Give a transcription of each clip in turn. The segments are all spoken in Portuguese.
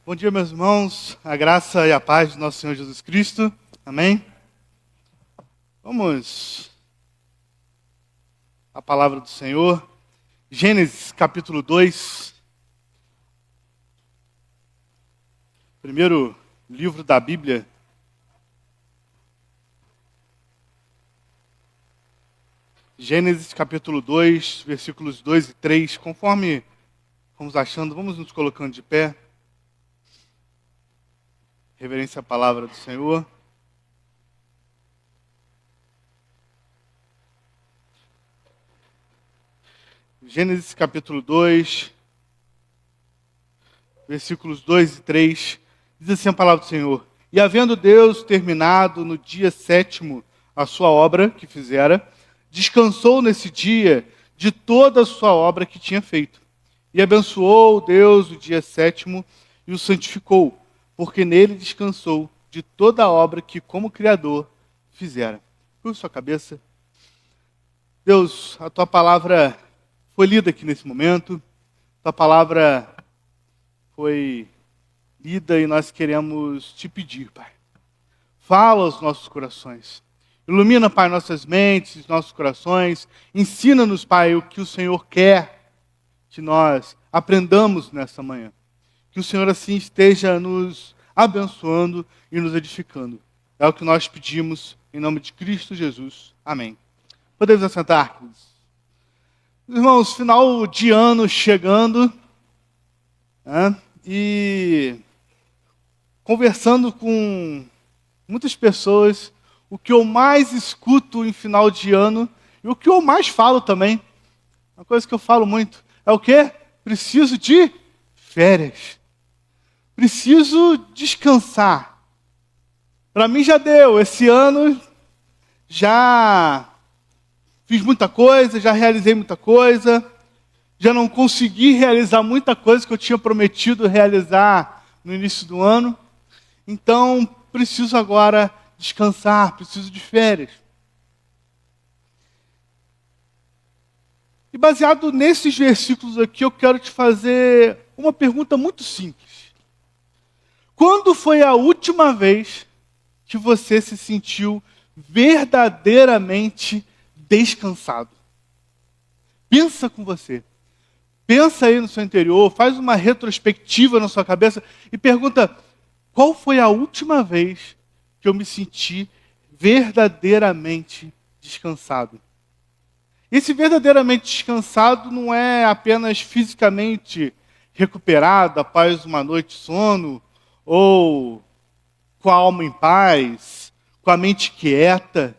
Bom dia, meus irmãos. A graça e a paz do nosso Senhor Jesus Cristo. Amém? Vamos à palavra do Senhor. Gênesis, capítulo 2. Primeiro livro da Bíblia. Gênesis, capítulo 2, versículos 2 e 3. Conforme vamos achando, vamos nos colocando de pé. Reverência à palavra do Senhor. Gênesis capítulo 2, versículos 2 e 3, diz assim a palavra do Senhor: E havendo Deus terminado no dia 7º a sua obra que fizera, descansou nesse dia de toda a sua obra que tinha feito. E abençoou Deus o dia 7º e o santificou, porque nele descansou de toda a obra que como Criador fizera. Curva sua cabeça. Deus, a tua palavra foi lida aqui nesse momento, tua palavra foi lida e nós queremos te pedir, Pai. Fala aos nossos corações. Ilumina, Pai, nossas mentes, nossos corações. Ensina-nos, Pai, o que o Senhor quer que nós aprendamos nessa manhã. Que o Senhor assim esteja nos abençoando e nos edificando. É o que nós pedimos em nome de Cristo Jesus. Amém. Podemos assentar, queridos. Irmãos, final de ano chegando, né? E conversando com muitas pessoas, o que eu mais escuto em final de ano, e o que eu mais falo também, uma coisa que eu falo muito, é o quê? Preciso de férias. Preciso descansar. Para mim já deu, esse ano já fiz muita coisa, já realizei muita coisa, já não consegui realizar muita coisa que eu tinha prometido realizar no início do ano. Então, preciso agora descansar, preciso de férias. E baseado nesses versículos aqui, eu quero te fazer uma pergunta muito simples. Quando foi a última vez que você se sentiu verdadeiramente descansado? Pensa com você. Pensa aí no seu interior, faz uma retrospectiva na sua cabeça e pergunta: qual foi a última vez que eu me senti verdadeiramente descansado? Esse verdadeiramente descansado não é apenas fisicamente recuperado após uma noite de sono, ou com a alma em paz, com a mente quieta,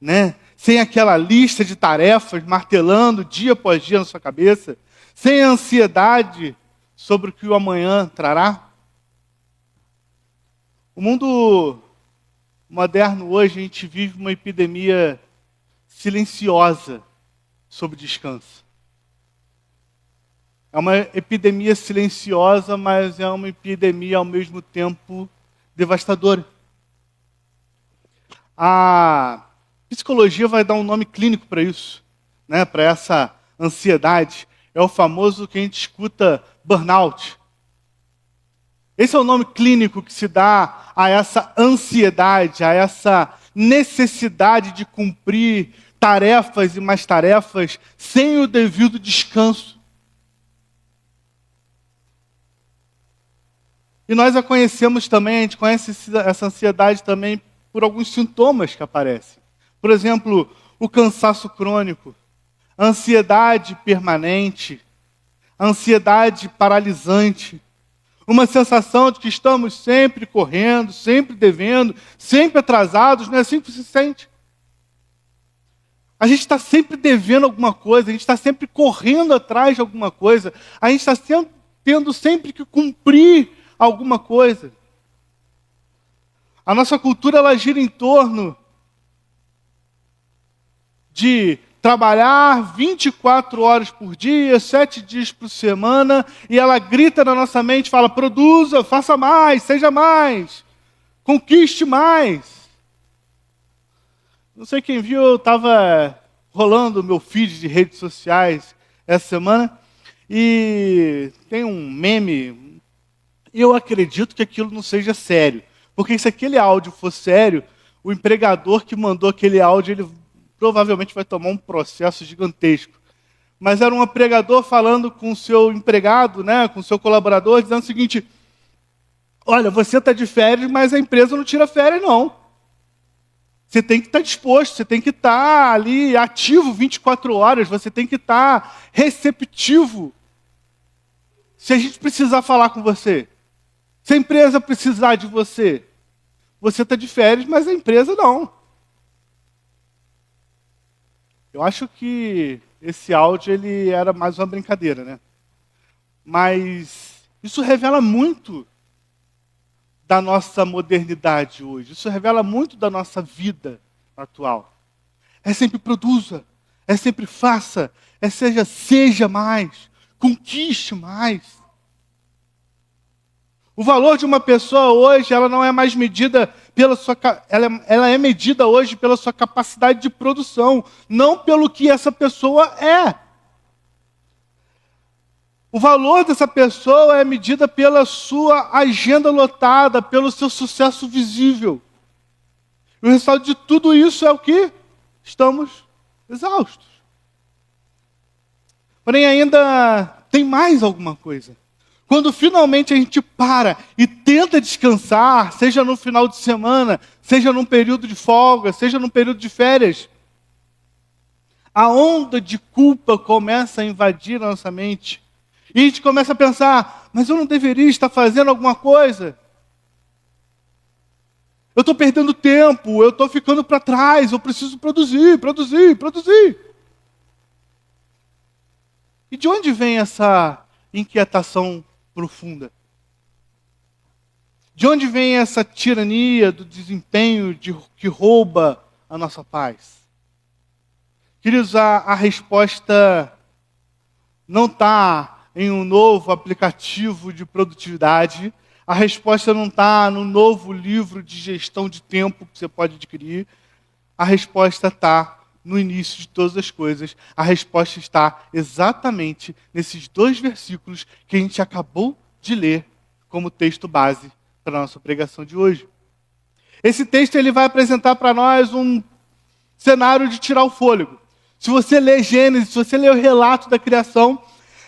né? Sem aquela lista de tarefas martelando dia após dia na sua cabeça, sem ansiedade sobre o que o amanhã trará. O mundo moderno hoje, a gente vive uma epidemia silenciosa sobre descanso. É uma epidemia silenciosa, mas é uma epidemia ao mesmo tempo devastadora. A psicologia vai dar um nome clínico para isso, né? Para essa ansiedade. É o famoso que a gente escuta burnout. Esse é o nome clínico que se dá a essa ansiedade, a essa necessidade de cumprir tarefas e mais tarefas sem o devido descanso. E nós a conhecemos também, a gente conhece essa ansiedade também por alguns sintomas que aparecem. Por exemplo, o cansaço crônico, a ansiedade permanente, a ansiedade paralisante, uma sensação de que estamos sempre correndo, sempre devendo, sempre atrasados, não é assim que se sente? A gente está sempre devendo alguma coisa, a gente está sempre correndo atrás de alguma coisa, a gente está tendo sempre que cumprir alguma coisa. A nossa cultura, ela gira em torno de trabalhar 24 horas por dia, 7 dias por semana, e ela grita na nossa mente, fala: produza, faça mais, seja mais, conquiste mais. Não sei quem viu, eu estava rolando o meu feed de redes sociais essa semana, e tem um meme Eu acredito que aquilo não seja sério. Porque se aquele áudio for sério, o empregador que mandou aquele áudio, ele provavelmente vai tomar um processo gigantesco. Mas era um empregador falando com o seu empregado, né, com o seu colaborador, dizendo o seguinte: olha, você está de férias, mas a empresa não tira férias, não. Você tem que estar disposto, você tem que estar ali ativo 24 horas, você tem que estar receptivo. Se a gente precisar falar com você, se a empresa precisar de você, você está de férias, mas a empresa não. Eu acho que esse áudio ele era mais uma brincadeira, né? Mas isso revela muito da nossa modernidade hoje. Isso revela muito da nossa vida atual. É sempre produza, é sempre faça, seja mais, conquiste mais. O valor de uma pessoa hoje, ela não é mais medida pela sua, ela é medida hoje pela sua capacidade de produção, não pelo que essa pessoa é. O valor dessa pessoa é medida pela sua agenda lotada, pelo seu sucesso visível. E o resultado de tudo isso é o que? Estamos exaustos. Porém, ainda tem mais alguma coisa. Quando finalmente a gente para e tenta descansar, seja no final de semana, seja num período de folga, seja num período de férias, a onda de culpa começa a invadir a nossa mente. E a gente começa a pensar, mas eu não deveria estar fazendo alguma coisa? Eu estou perdendo tempo, eu estou ficando para trás, eu preciso produzir. E de onde vem essa inquietação profunda? De onde vem essa tirania do desempenho que rouba a nossa paz? Queridos, a resposta não está em um novo aplicativo de produtividade, a resposta não está no novo livro de gestão de tempo que você pode adquirir, a resposta está no início de todas as coisas, a resposta está exatamente nesses 2 versículos que a gente acabou de ler como texto base para a nossa pregação de hoje. Esse texto ele vai apresentar para nós um cenário de tirar o fôlego. Se você ler Gênesis, se você ler o relato da criação,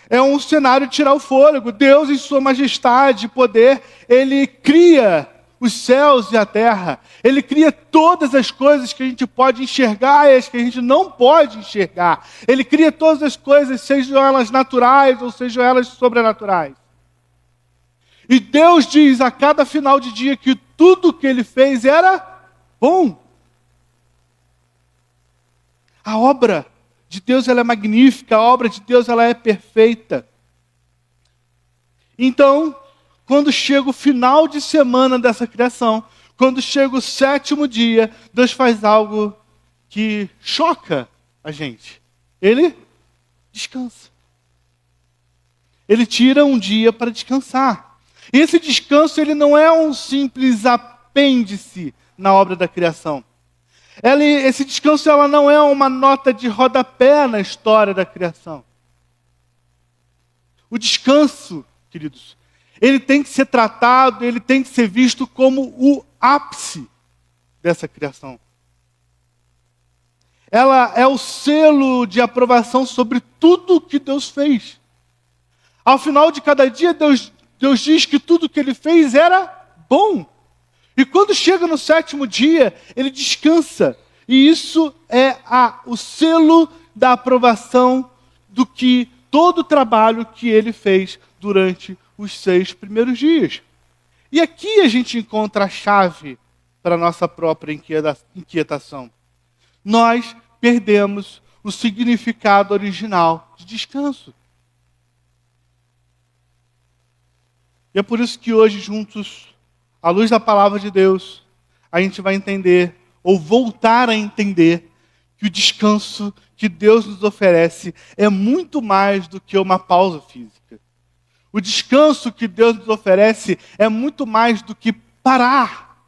é um cenário de tirar o fôlego. Deus, em sua majestade e poder, Ele cria os céus e a terra. Ele cria todas as coisas que a gente pode enxergar e as que a gente não pode enxergar. Ele cria todas as coisas, sejam elas naturais ou sejam elas sobrenaturais. E Deus diz a cada final de dia que tudo que Ele fez era bom. A obra de Deus ela é magnífica, a obra de Deus ela é perfeita. Então, quando chega o final de semana dessa criação, quando chega o 7º dia, Deus faz algo que choca a gente. Ele descansa. Ele tira um dia para descansar. E esse descanso ele não é um simples apêndice na obra da criação. Esse descanso ela não é uma nota de rodapé na história da criação. O descanso, queridos, ele tem que ser tratado, ele tem que ser visto como o ápice dessa criação. Ela é o selo de aprovação sobre tudo que Deus fez. Ao final de cada dia, Deus diz que tudo que Ele fez era bom. E quando chega no 7º dia, Ele descansa. E isso é o selo da aprovação do que todo o trabalho que Ele fez durante os 6 primeiros dias. E aqui a gente encontra a chave para a nossa própria inquietação. Nós perdemos o significado original de descanso. E é por isso que hoje, juntos, à luz da palavra de Deus, a gente vai entender, ou voltar a entender, que o descanso que Deus nos oferece é muito mais do que uma pausa física. O descanso que Deus nos oferece é muito mais do que parar.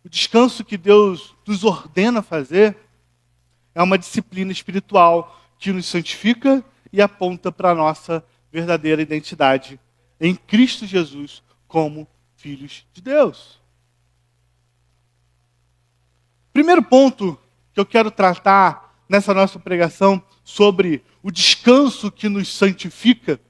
O descanso que Deus nos ordena fazer é uma disciplina espiritual que nos santifica e aponta para a nossa verdadeira identidade em Cristo Jesus como filhos de Deus. Primeiro ponto que eu quero tratar nessa nossa pregação sobre o descanso que nos santifica.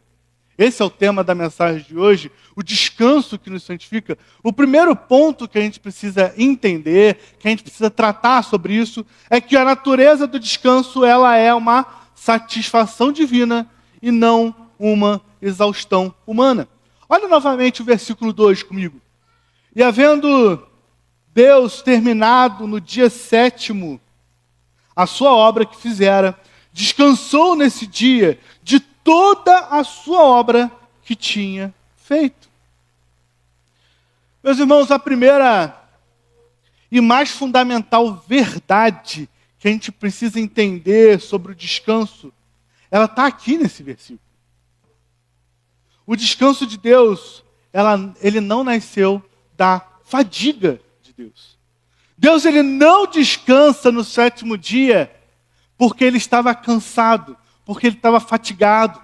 Esse é o tema da mensagem de hoje, o descanso que nos santifica. O primeiro ponto que a gente precisa entender, que a gente precisa tratar sobre isso, é que a natureza do descanso, ela é uma satisfação divina e não uma exaustão humana. Olha novamente o versículo 2 comigo. E havendo Deus terminado no dia 7º a sua obra que fizera, descansou nesse dia de toda a sua obra que tinha feito. Meus irmãos, a primeira e mais fundamental verdade que a gente precisa entender sobre o descanso, ela está aqui nesse versículo. O descanso de Deus, ele não nasceu da fadiga de Deus. Deus, ele não descansa no 7º dia porque ele estava cansado, porque ele estava fatigado.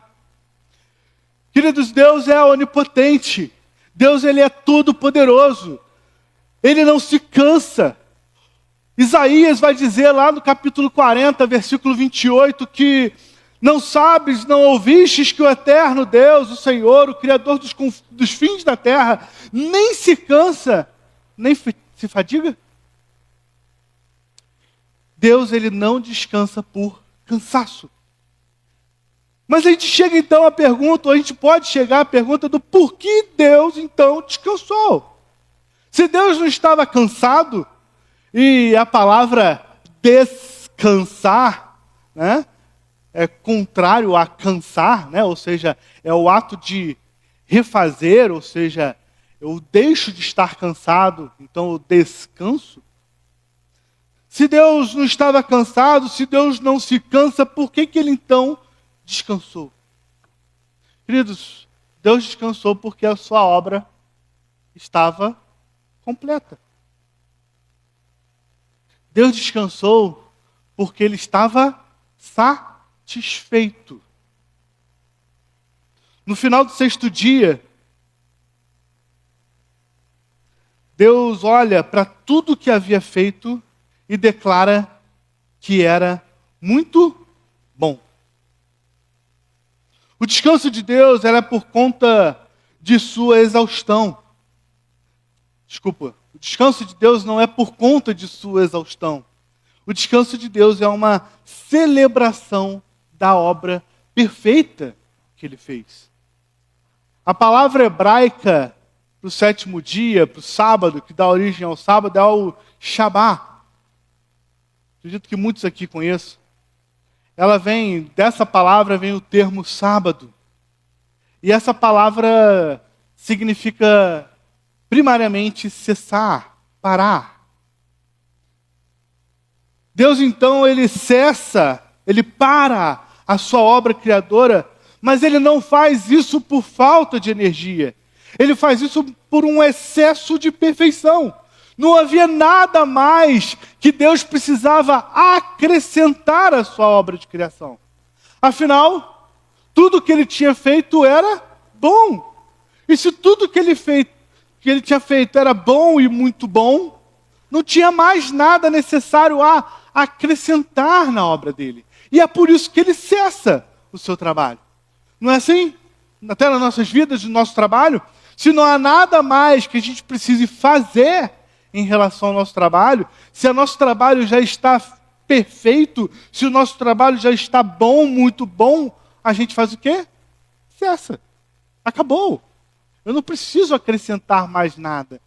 Queridos, Deus é onipotente. Deus, ele é todo poderoso. Ele não se cansa. Isaías vai dizer lá no capítulo 40, versículo 28, que não sabes, não ouvistes que o eterno Deus, o Senhor, o Criador dos fins da terra, nem se cansa, nem se fadiga? Deus, ele não descansa por cansaço. Mas a gente chega então à pergunta, ou a gente pode chegar à pergunta do porquê Deus então descansou. Se Deus não estava cansado, e a palavra descansar, né, é contrário a cansar, né, ou seja, é o ato de refazer, ou seja, eu deixo de estar cansado, então eu descanso. Se Deus não estava cansado, se Deus não se cansa, por que ele então descansou? Queridos, Deus descansou porque a sua obra estava completa. Deus descansou porque ele estava satisfeito. No final do 6º dia, Deus olha para tudo que havia feito e declara que era muito bom. O descanso de Deus era por conta de sua exaustão. O descanso de Deus não é por conta de sua exaustão. O descanso de Deus é uma celebração da obra perfeita que ele fez. A palavra hebraica para o 7º dia, para o sábado, que dá origem ao sábado, é o Shabá. Acredito que muitos aqui conheçam. Dessa palavra vem o termo sábado. E essa palavra significa primariamente cessar, parar. Deus então, ele cessa, ele para a sua obra criadora, mas ele não faz isso por falta de energia. Ele faz isso por um excesso de perfeição. Não havia nada mais que Deus precisava acrescentar à sua obra de criação. Afinal, tudo que ele tinha feito era bom. E se tudo que ele tinha feito era bom e muito bom, não tinha mais nada necessário a acrescentar na obra dele. E é por isso que ele cessa o seu trabalho. Não é assim? Até nas nossas vidas, no nosso trabalho, se não há nada mais que a gente precise fazer em relação ao nosso trabalho, se o nosso trabalho já está perfeito, se o nosso trabalho já está bom, muito bom, a gente faz o quê? Cessa. Acabou. Eu não preciso acrescentar mais nada.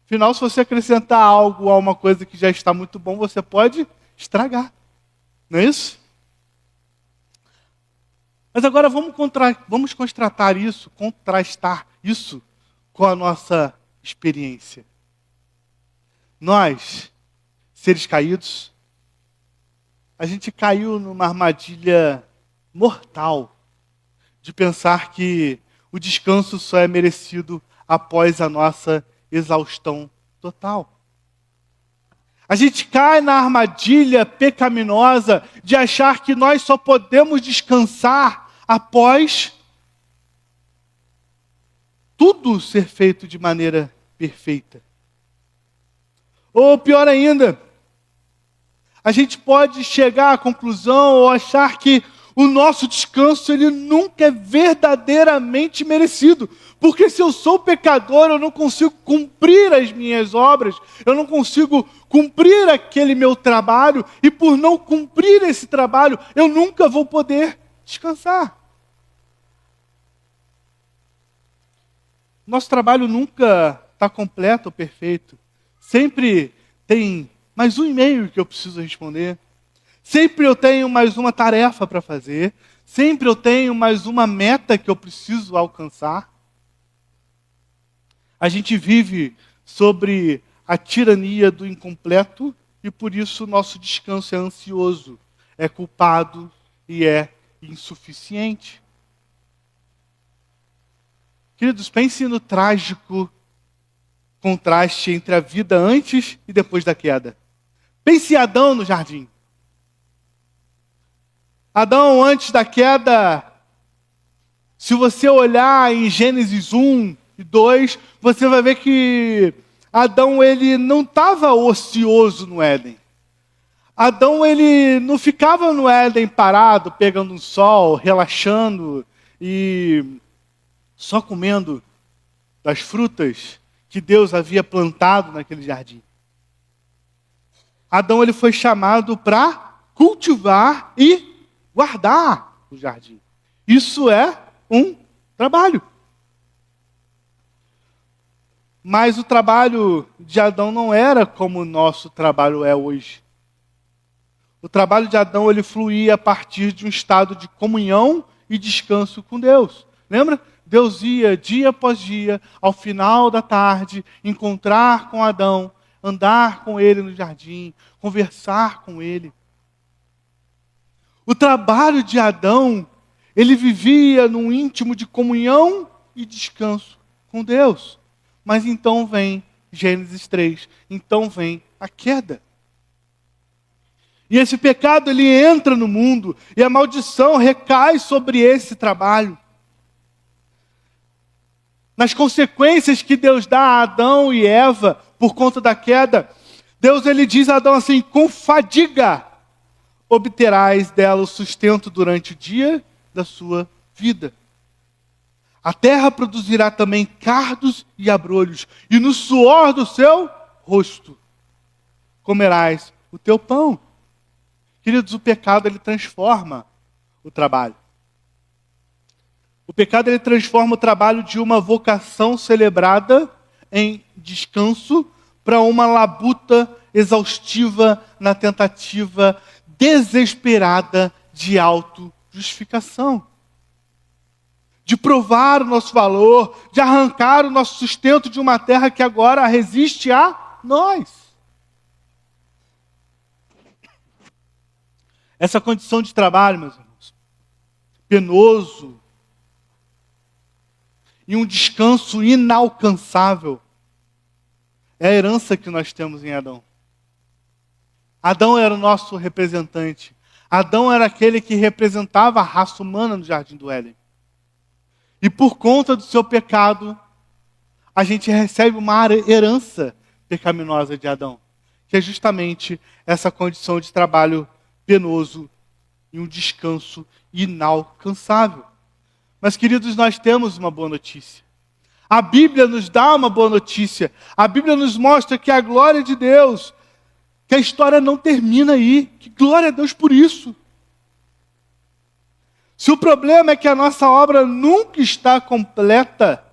Afinal, se você acrescentar algo a uma coisa que já está muito bom, você pode estragar. Não é isso? Mas agora vamos contrastar isso com a nossa experiência. Nós, seres caídos, a gente caiu numa armadilha mortal de pensar que o descanso só é merecido após a nossa exaustão total. A gente cai na armadilha pecaminosa de achar que nós só podemos descansar após tudo ser feito de maneira perfeita. Ou pior ainda, a gente pode chegar à conclusão ou achar que o nosso descanso ele nunca é verdadeiramente merecido. Porque se eu sou pecador, eu não consigo cumprir as minhas obras, eu não consigo cumprir aquele meu trabalho, e por não cumprir esse trabalho, eu nunca vou poder descansar. Nosso trabalho nunca está completo ou perfeito. Sempre tem mais um e-mail que eu preciso responder. Sempre eu tenho mais uma tarefa para fazer. Sempre eu tenho mais uma meta que eu preciso alcançar. A gente vive sobre a tirania do incompleto e por isso o nosso descanso é ansioso, é culpado e é insuficiente. Queridos, pense no trágico contraste entre a vida antes e depois da queda. Pense em Adão no jardim. Adão, antes da queda, se você olhar em Gênesis 1 e 2, você vai ver que Adão ele não estava ocioso no Éden. Adão ele não ficava no Éden parado, pegando um sol, relaxando e só comendo das frutas que Deus havia plantado naquele jardim. Adão ele foi chamado para cultivar e guardar o jardim. Isso é um trabalho. Mas o trabalho de Adão não era como o nosso trabalho é hoje. O trabalho de Adão ele fluía a partir de um estado de comunhão e descanso com Deus. Lembra? Deus ia dia após dia, ao final da tarde, encontrar com Adão, andar com ele no jardim, conversar com ele. O trabalho de Adão, ele vivia num íntimo de comunhão e descanso com Deus. Mas então vem Gênesis 3, então vem a queda. E esse pecado ele entra no mundo e a maldição recai sobre esse trabalho. Nas consequências que Deus dá a Adão e Eva por conta da queda, Deus ele diz a Adão assim: com fadiga obterás dela o sustento durante o dia da sua vida. A terra produzirá também cardos e abrolhos, e no suor do seu rosto comerás o teu pão. Queridos, o pecado ele transforma o trabalho. O pecado ele transforma o trabalho de uma vocação celebrada em descanso para uma labuta exaustiva na tentativa desesperada de autojustificação. De provar o nosso valor, de arrancar o nosso sustento de uma terra que agora resiste a nós. Essa condição de trabalho, meus irmãos, penoso, e um descanso inalcançável, é a herança que nós temos em Adão. Adão era o nosso representante. Adão era aquele que representava a raça humana no Jardim do Éden. E por conta do seu pecado, a gente recebe uma herança pecaminosa de Adão, que é justamente essa condição de trabalho penoso e um descanso inalcançável. Mas, queridos, nós temos uma boa notícia. A Bíblia nos dá uma boa notícia. A Bíblia nos mostra que a glória de Deus, que a história não termina aí. Que glória a Deus por isso. Se o problema é que a nossa obra nunca está completa,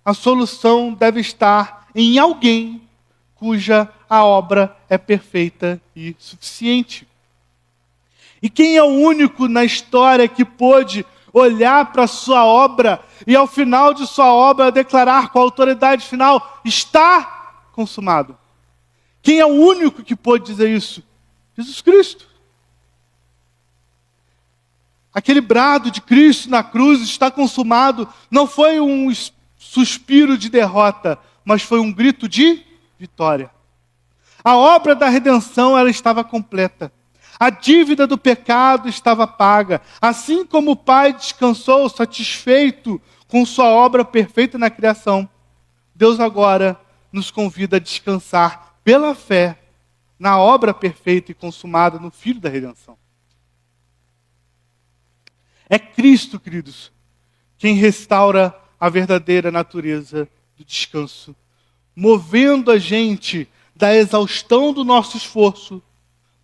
a solução deve estar em alguém cuja a obra é perfeita e suficiente. E quem é o único na história que pôde olhar para a sua obra e ao final de sua obra declarar com a autoridade final: está consumado? Quem é o único que pôde dizer isso? Jesus Cristo. Aquele brado de Cristo na cruz, está consumado, não foi um suspiro de derrota, mas foi um grito de vitória. A obra da redenção ela estava completa. A dívida do pecado estava paga. Assim como o Pai descansou satisfeito com sua obra perfeita na criação, Deus agora nos convida a descansar pela fé na obra perfeita e consumada no Filho da redenção. É Cristo, queridos, quem restaura a verdadeira natureza do descanso, movendo a gente da exaustão do nosso esforço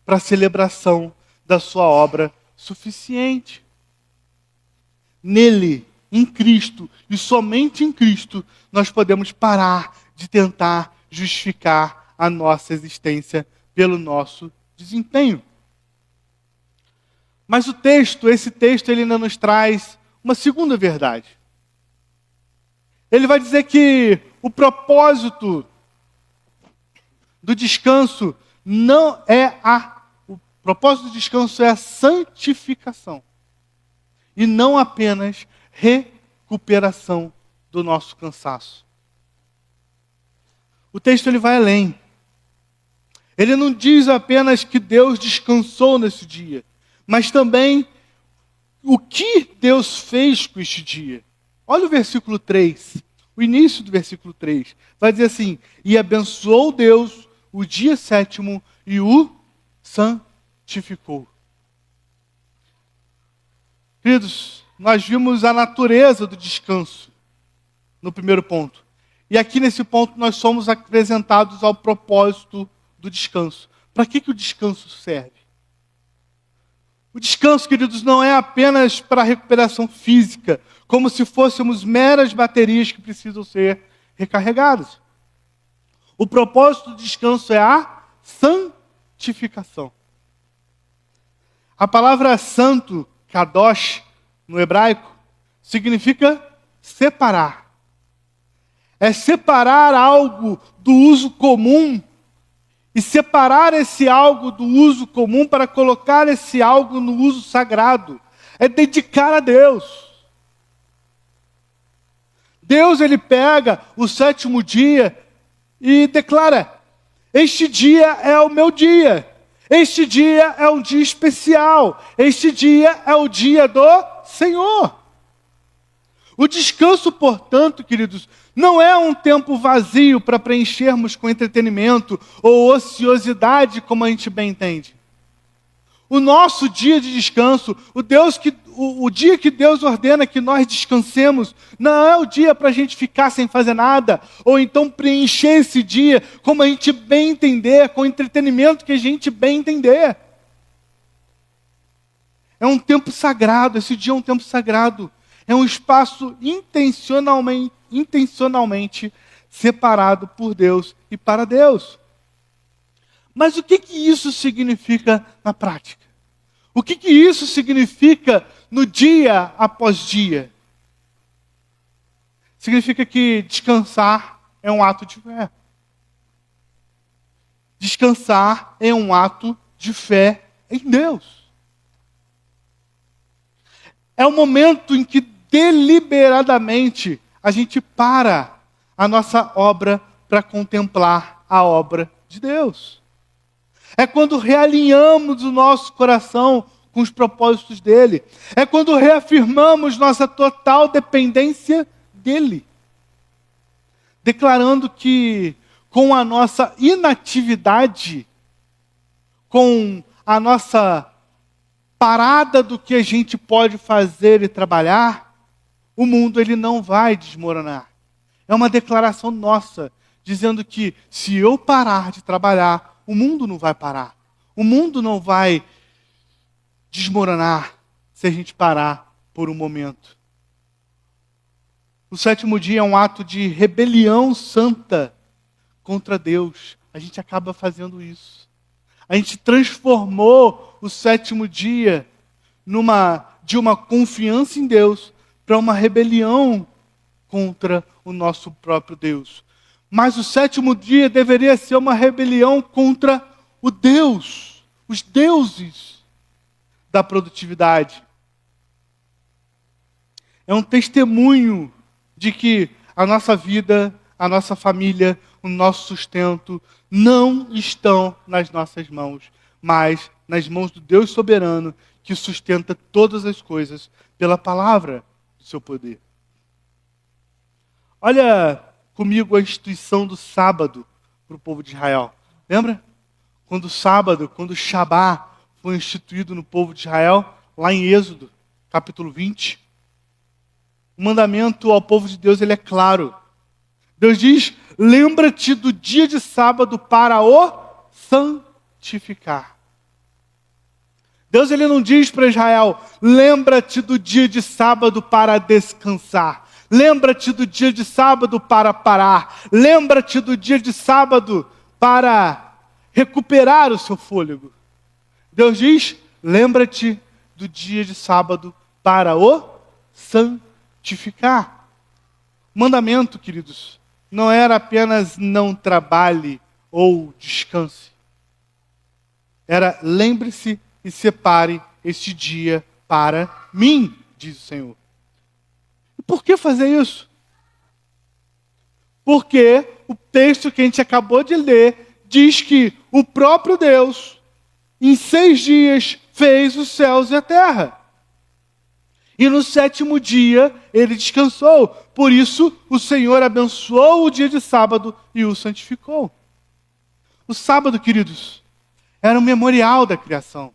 para a celebração da sua obra suficiente. Nele, em Cristo, e somente em Cristo, nós podemos parar de tentar justificar a nossa existência pelo nosso desempenho. Mas esse texto, ele ainda nos traz uma segunda verdade. Ele vai dizer que o propósito do descanso o propósito do descanso é a santificação. E não apenas recuperação do nosso cansaço. O texto ele vai além. Ele não diz apenas que Deus descansou nesse dia, mas também o que Deus fez com este dia. Olha o versículo 3, o início do versículo 3. Vai dizer assim: e abençoou Deus o dia sétimo e o santificou. Queridos, nós vimos a natureza do descanso no primeiro ponto. E aqui nesse ponto nós somos apresentados ao propósito do descanso. Para que o descanso serve? O descanso, queridos, não é apenas para a recuperação física, como se fôssemos meras baterias que precisam ser recarregadas. O propósito do descanso é a santificação. A palavra santo, kadosh, no hebraico, significa separar. É separar algo do uso comum e separar esse algo do uso comum para colocar esse algo no uso sagrado. É dedicar a Deus. Deus, ele pega o sétimo dia e declara: este dia é o meu dia. Este dia é um dia especial. Este dia é o dia do Senhor. O descanso, portanto, queridos, não é um tempo vazio para preenchermos com entretenimento ou ociosidade, como a gente bem entende. O nosso dia de descanso, o dia que Deus ordena que nós descansemos, não é o dia para a gente ficar sem fazer nada, ou então preencher esse dia como a gente bem entender, com o entretenimento que a gente bem entender. É um tempo sagrado, esse dia é um tempo sagrado. É um espaço intencionalmente separado por Deus e para Deus. Mas o que isso significa na prática? O que isso significa no dia após dia? Significa que descansar é um ato de fé. Descansar é um ato de fé em Deus. É o momento em que deliberadamente a gente para a nossa obra para contemplar a obra de Deus. É quando realinhamos o nosso coração com os propósitos dele. É quando reafirmamos nossa total dependência dele. Declarando que com a nossa inatividade, com a nossa parada do que a gente pode fazer e trabalhar, o mundo ele não vai desmoronar. É uma declaração nossa, dizendo que se eu parar de trabalhar, o mundo não vai parar. O mundo não vai desmoronar se a gente parar por um momento. O sétimo dia é um ato de rebelião santa contra Deus. A gente acaba fazendo isso. A gente transformou o sétimo dia de uma confiança em Deus para uma rebelião contra o nosso próprio Deus. Mas o sétimo dia deveria ser uma rebelião contra o Deus, os deuses da produtividade. É um testemunho de que a nossa vida, a nossa família, o nosso sustento não estão nas nossas mãos, mas nas mãos do Deus soberano que sustenta todas as coisas pela palavra do seu poder. Olha comigo a instituição do sábado para o povo de Israel. Lembra? Quando o sábado, quando o Shabá foi instituído no povo de Israel, lá em Êxodo, capítulo 20. O mandamento ao povo de Deus, ele é claro. Deus diz, lembra-te do dia de sábado para o santificar. Deus, ele não diz para Israel, lembra-te do dia de sábado para descansar. Lembra-te do dia de sábado para parar. Lembra-te do dia de sábado para recuperar o seu fôlego. Deus diz, lembra-te do dia de sábado para o santificar. O mandamento, queridos, não era apenas não trabalhe ou descanse. Era lembre-se e separe este dia para mim, diz o Senhor. E por que fazer isso? Porque o texto que a gente acabou de ler diz que o próprio Deus, em 6 dias, fez os céus e a terra. E no 7º dia, ele descansou. Por isso, o Senhor abençoou o dia de sábado e o santificou. O sábado, queridos, era um memorial da criação.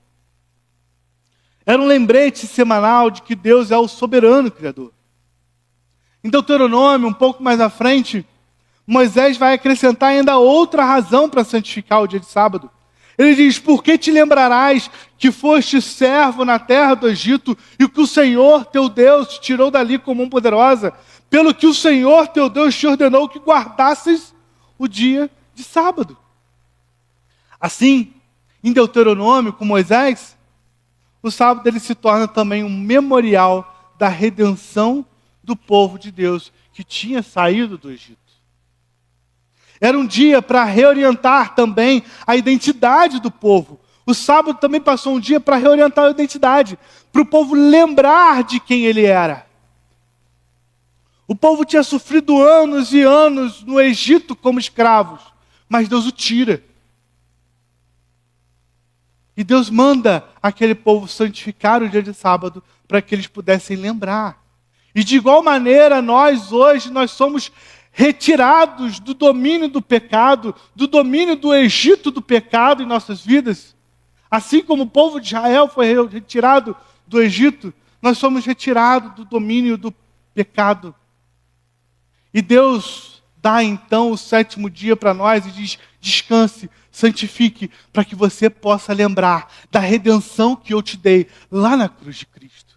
Era um lembrete semanal de que Deus é o soberano Criador. Em Deuteronômio, um pouco mais à frente, Moisés vai acrescentar ainda outra razão para santificar o dia de sábado. Ele diz, por que te lembrarás que foste servo na terra do Egito e que o Senhor teu Deus te tirou dali com mão poderosa, pelo que o Senhor teu Deus te ordenou que guardasses o dia de sábado. Assim, em Deuteronômio, com Moisés, o sábado ele se torna também um memorial da redenção do povo de Deus que tinha saído do Egito. Era um dia para reorientar também a identidade do povo. O sábado também passou um dia para reorientar a identidade, para o povo lembrar de quem ele era. O povo tinha sofrido anos e anos no Egito como escravos, mas Deus o tira. E Deus manda aquele povo santificar o dia de sábado para que eles pudessem lembrar. E de igual maneira, nós hoje, nós somos retirados do domínio do pecado, do domínio do Egito do pecado em nossas vidas. Assim como o povo de Israel foi retirado do Egito, nós somos retirados do domínio do pecado. E Deus dá então o 7º dia para nós e diz, descanse, santifique, para que você possa lembrar da redenção que eu te dei lá na cruz de Cristo.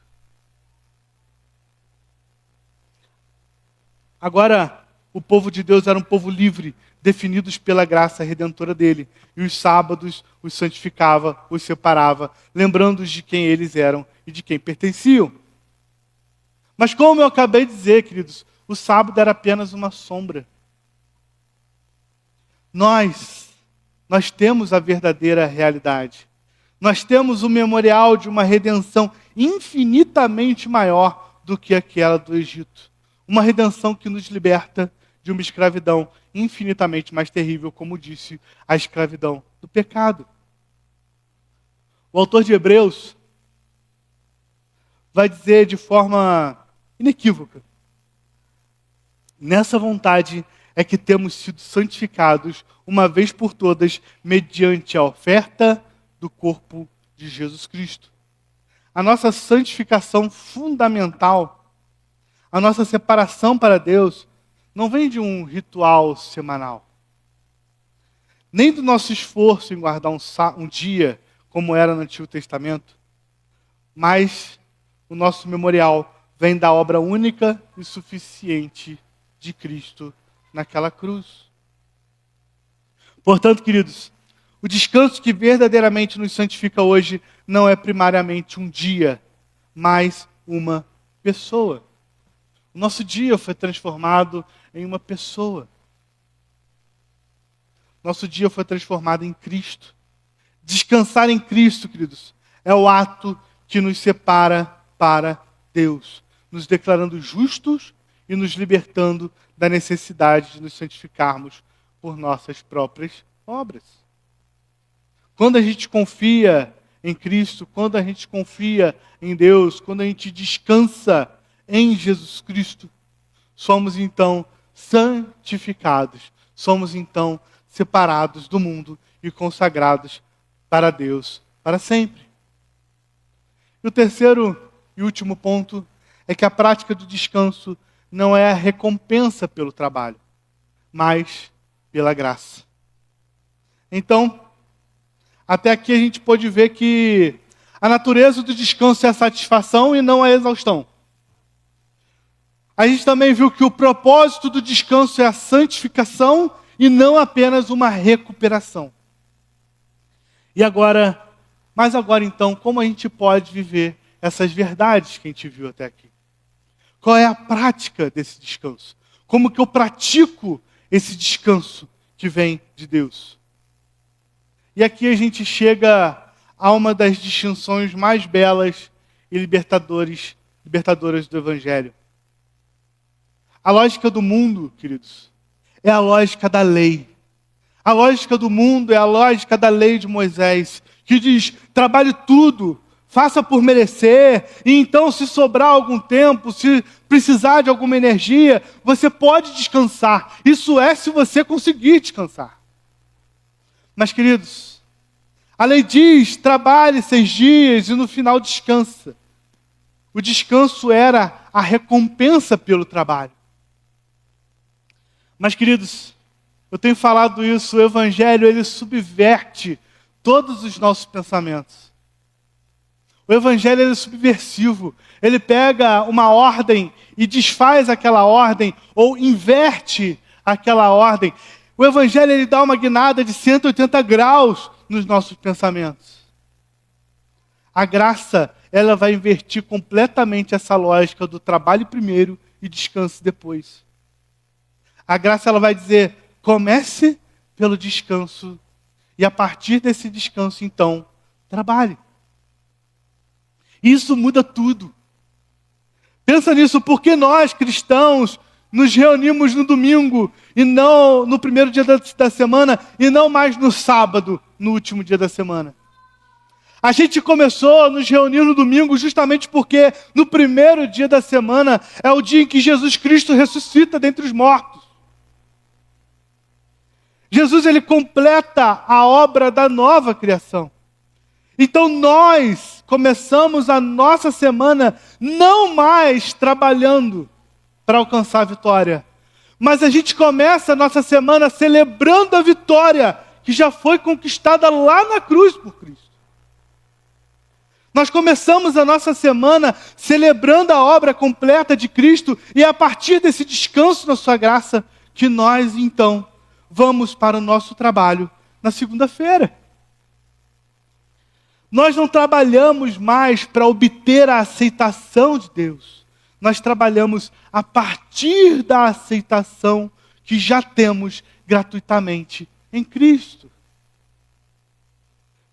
Agora, o povo de Deus era um povo livre, definidos pela graça redentora dele. E os sábados os santificava, os separava, lembrando-os de quem eles eram e de quem pertenciam. Mas como eu acabei de dizer, queridos, o sábado era apenas uma sombra. Nós temos a verdadeira realidade. Nós temos o memorial de uma redenção infinitamente maior do que aquela do Egito. Uma redenção que nos liberta de uma escravidão infinitamente mais terrível, como disse, a escravidão do pecado. O autor de Hebreus vai dizer de forma inequívoca, nessa vontade é que temos sido santificados uma vez por todas mediante a oferta do corpo de Jesus Cristo. A nossa santificação fundamental, a nossa separação para Deus, não vem de um ritual semanal, nem do nosso esforço em guardar um dia, como era no Antigo Testamento, mas o nosso memorial vem da obra única e suficiente de Cristo naquela cruz. Portanto, queridos, o descanso que verdadeiramente nos santifica hoje não é primariamente um dia, mas uma pessoa. O nosso dia foi transformado em uma pessoa. Nosso dia foi transformado em Cristo. Descansar em Cristo, queridos, é o ato que nos separa para Deus, nos declarando justos e nos libertando da necessidade de nos santificarmos por nossas próprias obras. Quando a gente confia em Cristo, quando a gente confia em Deus, quando a gente descansa em Jesus Cristo, somos então santificados. Somos então separados do mundo e consagrados para Deus para sempre. E o terceiro e último ponto é que a prática do descanso não é a recompensa pelo trabalho, mas pela graça. Então, até aqui a gente pode ver que a natureza do descanso é a satisfação e não a exaustão. A gente também viu que o propósito do descanso é a santificação e não apenas uma recuperação. Mas agora então, como a gente pode viver essas verdades que a gente viu até aqui? Qual é a prática desse descanso? Como que eu pratico esse descanso que vem de Deus? E aqui a gente chega a uma das distinções mais belas e libertadoras do Evangelho. A lógica do mundo, queridos, é a lógica da lei. A lógica do mundo é a lógica da lei de Moisés, que diz: trabalhe tudo, faça por merecer, e então se sobrar algum tempo, se precisar de alguma energia, você pode descansar. Isso é se você conseguir descansar. Mas, queridos, a lei diz: trabalhe 6 dias e no final descansa. O descanso era a recompensa pelo trabalho. Mas, queridos, eu tenho falado isso, o Evangelho, ele subverte todos os nossos pensamentos. O Evangelho, ele é subversivo. Ele pega uma ordem e desfaz aquela ordem, ou inverte aquela ordem. O Evangelho, ele dá uma guinada de 180 graus nos nossos pensamentos. A graça, ela vai invertir completamente essa lógica do trabalho primeiro e descanso depois. A graça, ela vai dizer: comece pelo descanso e a partir desse descanso, então, trabalhe. Isso muda tudo. Pensa nisso, porque nós, cristãos, nos reunimos no domingo e não no primeiro dia da semana e não mais no sábado, no último dia da semana. A gente começou a nos reunir no domingo justamente porque no primeiro dia da semana é o dia em que Jesus Cristo ressuscita dentre os mortos. Jesus, ele completa a obra da nova criação. Então nós começamos a nossa semana não mais trabalhando para alcançar a vitória, mas a gente começa a nossa semana celebrando a vitória que já foi conquistada lá na cruz por Cristo. Nós começamos a nossa semana celebrando a obra completa de Cristo e é a partir desse descanso na sua graça que nós então vamos para o nosso trabalho na segunda-feira. Nós não trabalhamos mais para obter a aceitação de Deus. Nós trabalhamos a partir da aceitação que já temos gratuitamente em Cristo.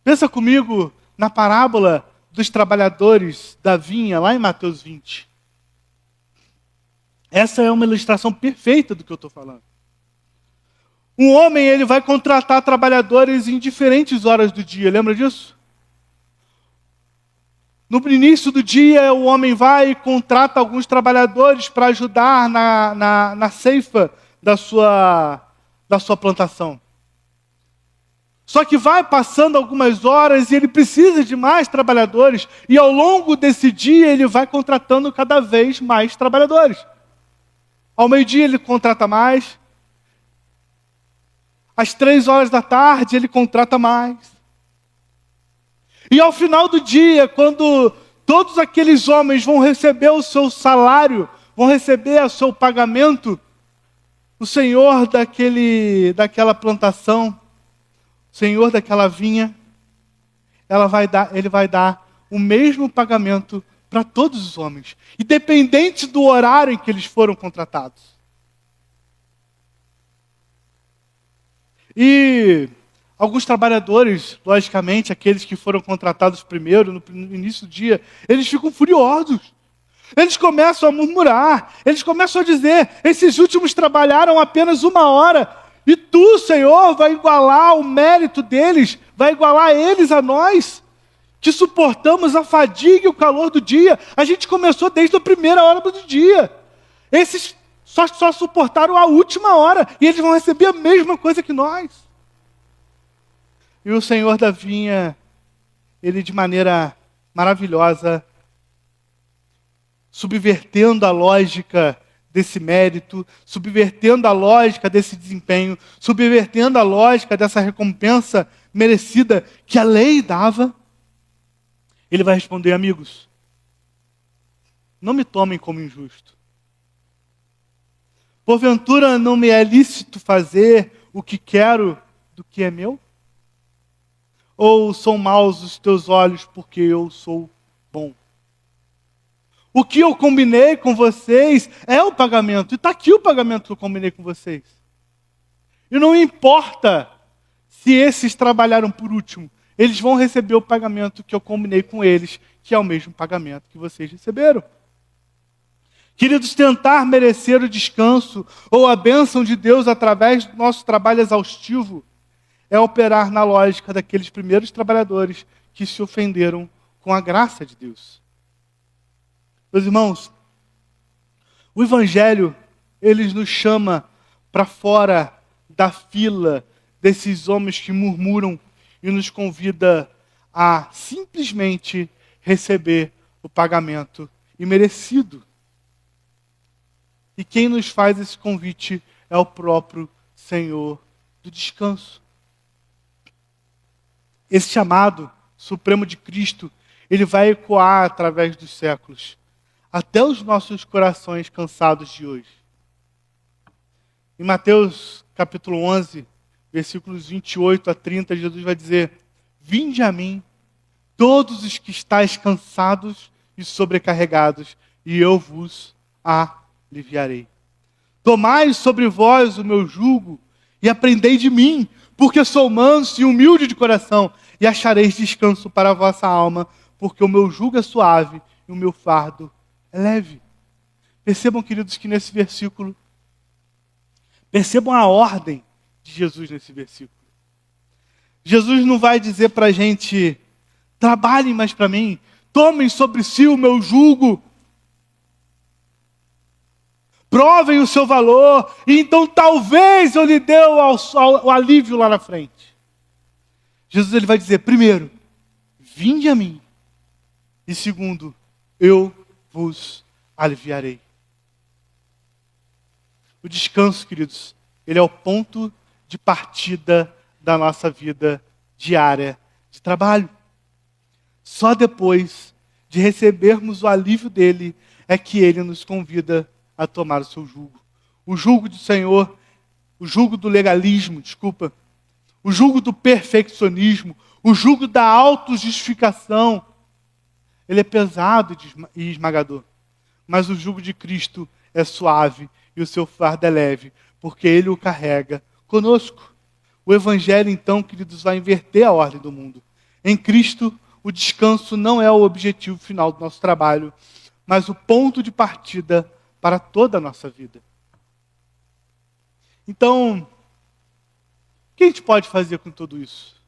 Pensa comigo na parábola dos trabalhadores da vinha, lá em Mateus 20. Essa é uma ilustração perfeita do que eu estou falando. Um homem, ele vai contratar trabalhadores em diferentes horas do dia, lembra disso? No início do dia, o homem vai e contrata alguns trabalhadores para ajudar na ceifa da sua plantação. Só que vai passando algumas horas e ele precisa de mais trabalhadores, e ao longo desse dia ele vai contratando cada vez mais trabalhadores. Ao meio-dia ele contrata mais, às 3 horas da tarde ele contrata mais. E ao final do dia, quando todos aqueles homens vão receber o seu salário, vão receber o seu pagamento, o senhor daquela plantação, o senhor daquela vinha, ele vai dar o mesmo pagamento para todos os homens, independente do horário em que eles foram contratados. E alguns trabalhadores, logicamente, aqueles que foram contratados primeiro, no início do dia, eles ficam furiosos. Eles começam a murmurar, eles começam a dizer: esses últimos trabalharam apenas 1 hora, e tu, Senhor, vai igualar o mérito deles, vai igualar eles a nós, que suportamos a fadiga e o calor do dia. A gente começou desde a primeira hora do dia. Esses só suportaram a última hora e eles vão receber a mesma coisa que nós. E o Senhor da vinha, ele de maneira maravilhosa, subvertendo a lógica desse mérito, subvertendo a lógica desse desempenho, subvertendo a lógica dessa recompensa merecida que a lei dava, ele vai responder: amigos, não me tomem como injusto. Porventura não me é lícito fazer o que quero do que é meu? Ou são maus os teus olhos porque eu sou bom? O que eu combinei com vocês é o pagamento. E está aqui o pagamento que eu combinei com vocês. E não importa se esses trabalharam por último, eles vão receber o pagamento que eu combinei com eles, que é o mesmo pagamento que vocês receberam. Queridos, tentar merecer o descanso ou a bênção de Deus através do nosso trabalho exaustivo é operar na lógica daqueles primeiros trabalhadores que se ofenderam com a graça de Deus. Meus irmãos, o Evangelho, ele nos chama para fora da fila desses homens que murmuram e nos convida a simplesmente receber o pagamento imerecido. E quem nos faz esse convite é o próprio Senhor do descanso. Esse chamado supremo de Cristo, ele vai ecoar através dos séculos, até os nossos corações cansados de hoje. Em Mateus capítulo 11, versículos 28 a 30, Jesus vai dizer: vinde a mim, todos os que estáis cansados e sobrecarregados, e eu vos aliviarei. Tomai sobre vós o meu jugo e aprendei de mim, porque sou manso e humilde de coração, e achareis descanso para a vossa alma, porque o meu jugo é suave e o meu fardo é leve. Percebam, queridos, que nesse versículo, percebam a ordem de Jesus nesse versículo. Jesus não vai dizer para a gente: trabalhem mais para mim, tomem sobre si o meu jugo, provem o seu valor, e então talvez eu lhe dê o alívio lá na frente. Jesus, ele vai dizer: primeiro, vinde a mim, e segundo, eu vos aliviarei. O descanso, queridos, ele é o ponto de partida da nossa vida diária de trabalho. Só depois de recebermos o alívio dele é que ele nos convida a tomar o seu jugo. O jugo do Senhor, o jugo do legalismo, o jugo do perfeccionismo, o jugo da autojustificação, ele é pesado e esmagador. Mas o jugo de Cristo é suave e o seu fardo é leve, porque ele o carrega conosco. O Evangelho, então, queridos, vai inverter a ordem do mundo. Em Cristo, o descanso não é o objetivo final do nosso trabalho, mas o ponto de partida para toda a nossa vida. Então, o que a gente pode fazer com tudo isso?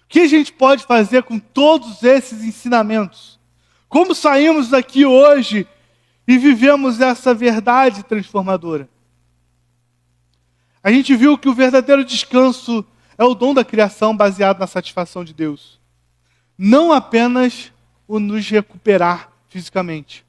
O que a gente pode fazer com todos esses ensinamentos? Como saímos daqui hoje e vivemos essa verdade transformadora? A gente viu que o verdadeiro descanso é o dom da criação baseado na satisfação de Deus. Não apenas o nos recuperar fisicamente.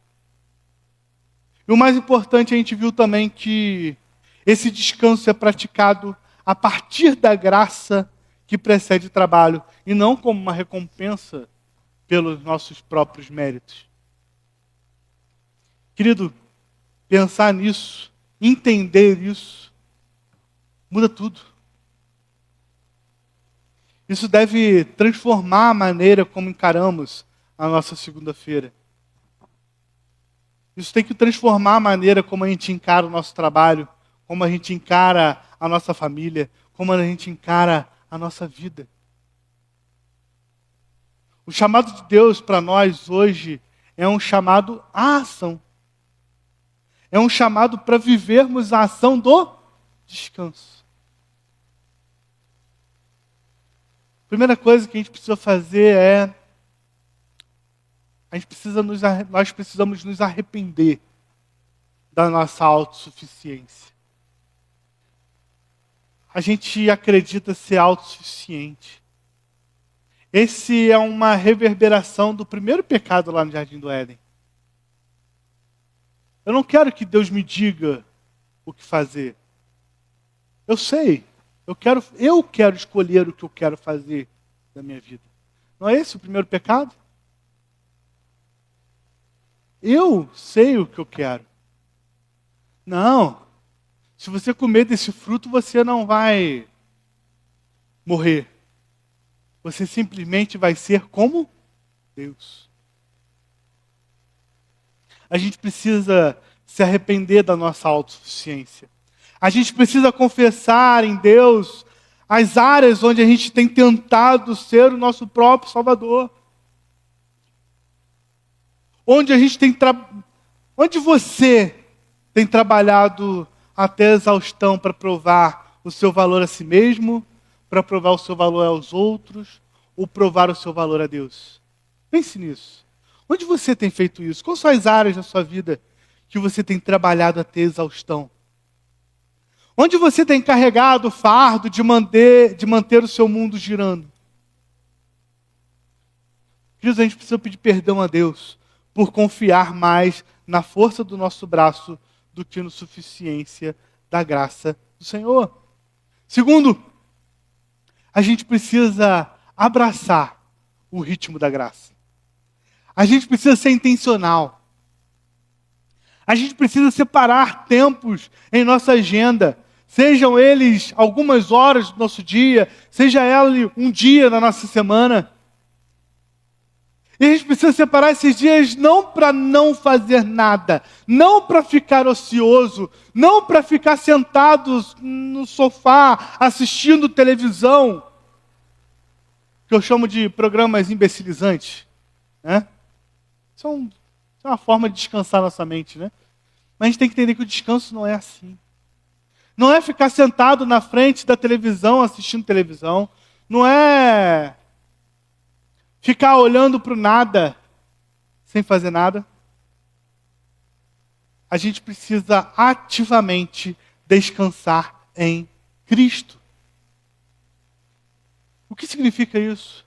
E o mais importante, a gente viu também que esse descanso é praticado a partir da graça que precede o trabalho, e não como uma recompensa pelos nossos próprios méritos. Querido, pensar nisso, entender isso, muda tudo. Isso deve transformar a maneira como encaramos a nossa segunda-feira. Isso tem que transformar a maneira como a gente encara o nosso trabalho, como a gente encara a nossa família, como a gente encara a nossa vida. O chamado de Deus para nós hoje é um chamado à ação. É um chamado para vivermos a ação do descanso. A primeira coisa que a gente precisa fazer é nós precisamos nos arrepender da nossa autossuficiência. A gente acredita ser autossuficiente. Esse é uma reverberação do primeiro pecado lá no Jardim do Éden. Eu não quero que Deus me diga o que fazer. Eu sei. Eu quero escolher o que eu quero fazer da minha vida. Não é esse o primeiro pecado? Eu sei o que eu quero. Não. Se você comer desse fruto, você não vai morrer. Você simplesmente vai ser como Deus. A gente precisa se arrepender da nossa autossuficiência. A gente precisa confessar em Deus as áreas onde a gente tem tentado ser o nosso próprio Salvador. Onde você tem trabalhado até exaustão para provar o seu valor a si mesmo, para provar o seu valor aos outros, ou provar o seu valor a Deus. Pense nisso. Onde você tem feito isso? Quais são as áreas da sua vida que você tem trabalhado até exaustão? Onde você tem carregado o fardo de manter o seu mundo girando? Queridos, a gente precisa pedir perdão a Deus por confiar mais na força do nosso braço do que na suficiência da graça do Senhor. Segundo, a gente precisa abraçar o ritmo da graça. A gente precisa ser intencional. A gente precisa separar tempos em nossa agenda, sejam eles algumas horas do nosso dia, seja ele um dia da nossa semana. E a gente precisa separar esses dias não para não fazer nada, não para ficar ocioso, não para ficar sentados no sofá assistindo televisão, que eu chamo de programas imbecilizantes, né? Isso é uma forma de descansar nossa mente, né? Mas a gente tem que entender que o descanso não é assim. Não é ficar sentado na frente da televisão, assistindo televisão. Não é ficar olhando para o nada, sem fazer nada. A gente precisa ativamente descansar em Cristo. O que significa isso?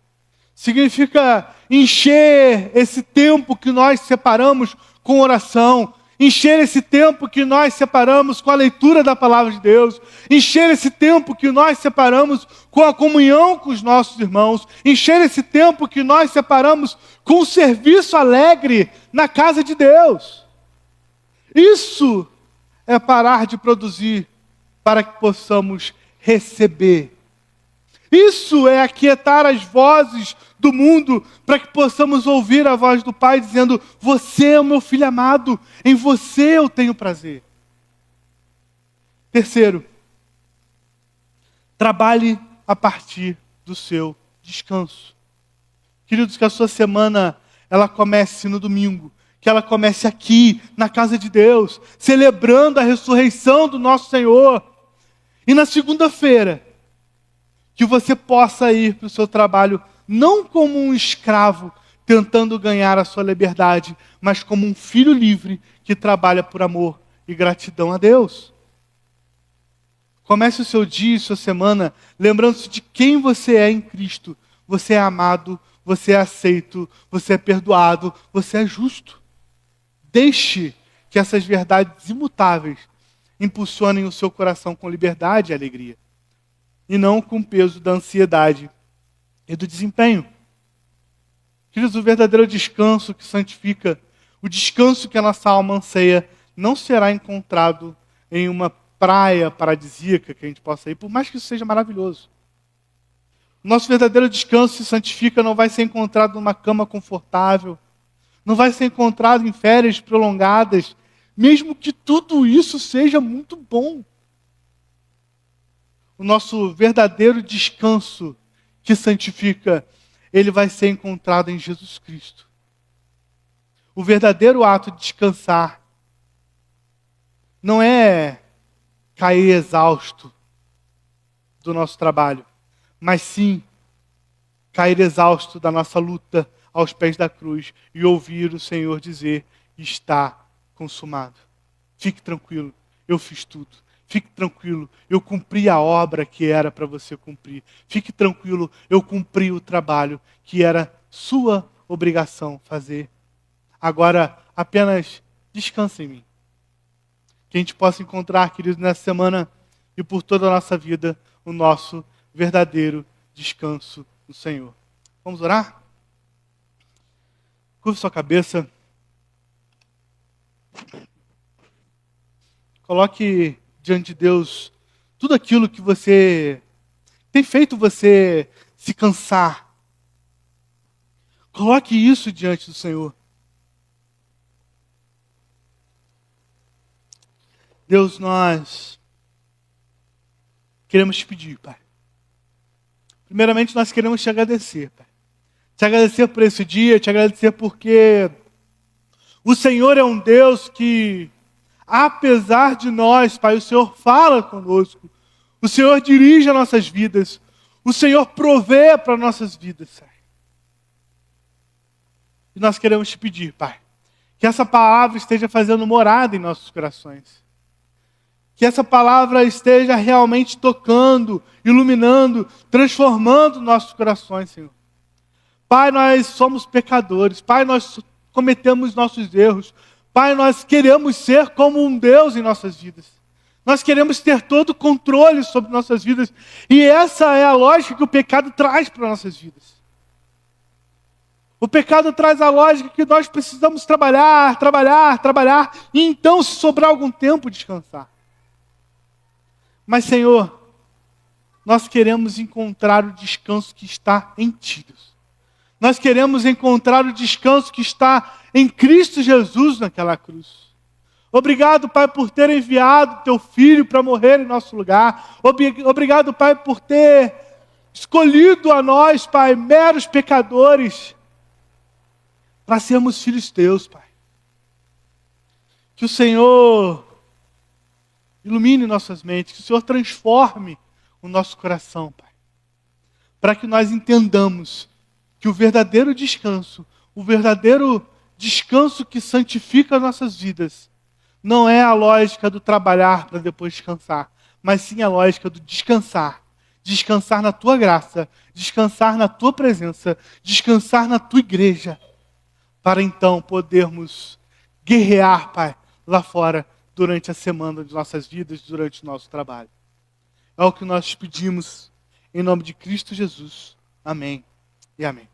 Significa encher esse tempo que nós separamos com oração, encher esse tempo que nós separamos com a leitura da palavra de Deus, encher esse tempo que nós separamos com a comunhão com os nossos irmãos, encher esse tempo que nós separamos com o serviço alegre na casa de Deus. Isso é parar de produzir para que possamos receber. Isso é aquietar as vozes do mundo para que possamos ouvir a voz do Pai dizendo: você é o meu filho amado, em você eu tenho prazer. Terceiro, trabalhe a partir do seu descanso. Queridos, que a sua semana ela comece no domingo, que ela comece aqui, na casa de Deus, celebrando a ressurreição do nosso Senhor. E na segunda-feira, que você possa ir para o seu trabalho não como um escravo tentando ganhar a sua liberdade, mas como um filho livre que trabalha por amor e gratidão a Deus. Comece o seu dia e sua semana lembrando-se de quem você é em Cristo. Você é amado, você é aceito, você é perdoado, você é justo. Deixe que essas verdades imutáveis impulsionem o seu coração com liberdade e alegria, e não com o peso da ansiedade e do desempenho. Queridos, o verdadeiro descanso que santifica, o descanso que a nossa alma anseia, não será encontrado em uma praia paradisíaca que a gente possa ir, por mais que isso seja maravilhoso. O nosso verdadeiro descanso se santifica não vai ser encontrado numa cama confortável, não vai ser encontrado em férias prolongadas, mesmo que tudo isso seja muito bom. O nosso verdadeiro descanso que santifica, ele vai ser encontrado em Jesus Cristo. O verdadeiro ato de descansar não é cair exausto do nosso trabalho, mas sim cair exausto da nossa luta aos pés da cruz e ouvir o Senhor dizer: está consumado. fique tranquilo, eu fiz tudo. Fique tranquilo, eu cumpri a obra que era para você cumprir. Fique tranquilo, eu cumpri o trabalho que era sua obrigação fazer. Agora, apenas descanse em mim. Que a gente possa encontrar, queridos, nessa semana e por toda a nossa vida, o nosso verdadeiro descanso no Senhor. Vamos orar? Curva sua cabeça. Coloque diante de Deus tudo aquilo que você tem feito você se cansar. Coloque isso diante do Senhor. Deus, nós queremos te pedir, Pai. Primeiramente, nós queremos te agradecer, Pai. Te agradecer por esse dia, te agradecer porque o Senhor é um Deus que, apesar de nós, Pai, o Senhor fala conosco. O Senhor dirige as nossas vidas. O Senhor provê para nossas vidas, Pai. E nós queremos te pedir, Pai, que essa palavra esteja fazendo morada em nossos corações. Que essa palavra esteja realmente tocando, iluminando, transformando nossos corações, Senhor. Pai, nós somos pecadores. Pai, nós cometemos nossos erros. Pai, nós queremos ser como um Deus em nossas vidas. Nós queremos ter todo o controle sobre nossas vidas. E essa é a lógica que o pecado traz para nossas vidas. O pecado traz a lógica que nós precisamos trabalhar, e então, se sobrar algum tempo, descansar. Mas, Senhor, nós queremos encontrar o descanso que está em Ti, Deus. Nós queremos encontrar o descanso que está em Cristo Jesus naquela cruz. Obrigado, Pai, por ter enviado Teu Filho para morrer em nosso lugar. Obrigado, Pai, por ter escolhido a nós, Pai, meros pecadores, para sermos filhos Teus, Pai. Que o Senhor ilumine nossas mentes, que o Senhor transforme o nosso coração, Pai. Para que nós entendamos que o verdadeiro descanso que santifica as nossas vidas, não é a lógica do trabalhar para depois descansar, mas sim a lógica do descansar. Descansar na Tua graça, descansar na Tua presença, descansar na Tua igreja, para então podermos guerrear, Pai, lá fora, durante a semana de nossas vidas, durante o nosso trabalho. É o que nós pedimos, em nome de Cristo Jesus. Amém e amém.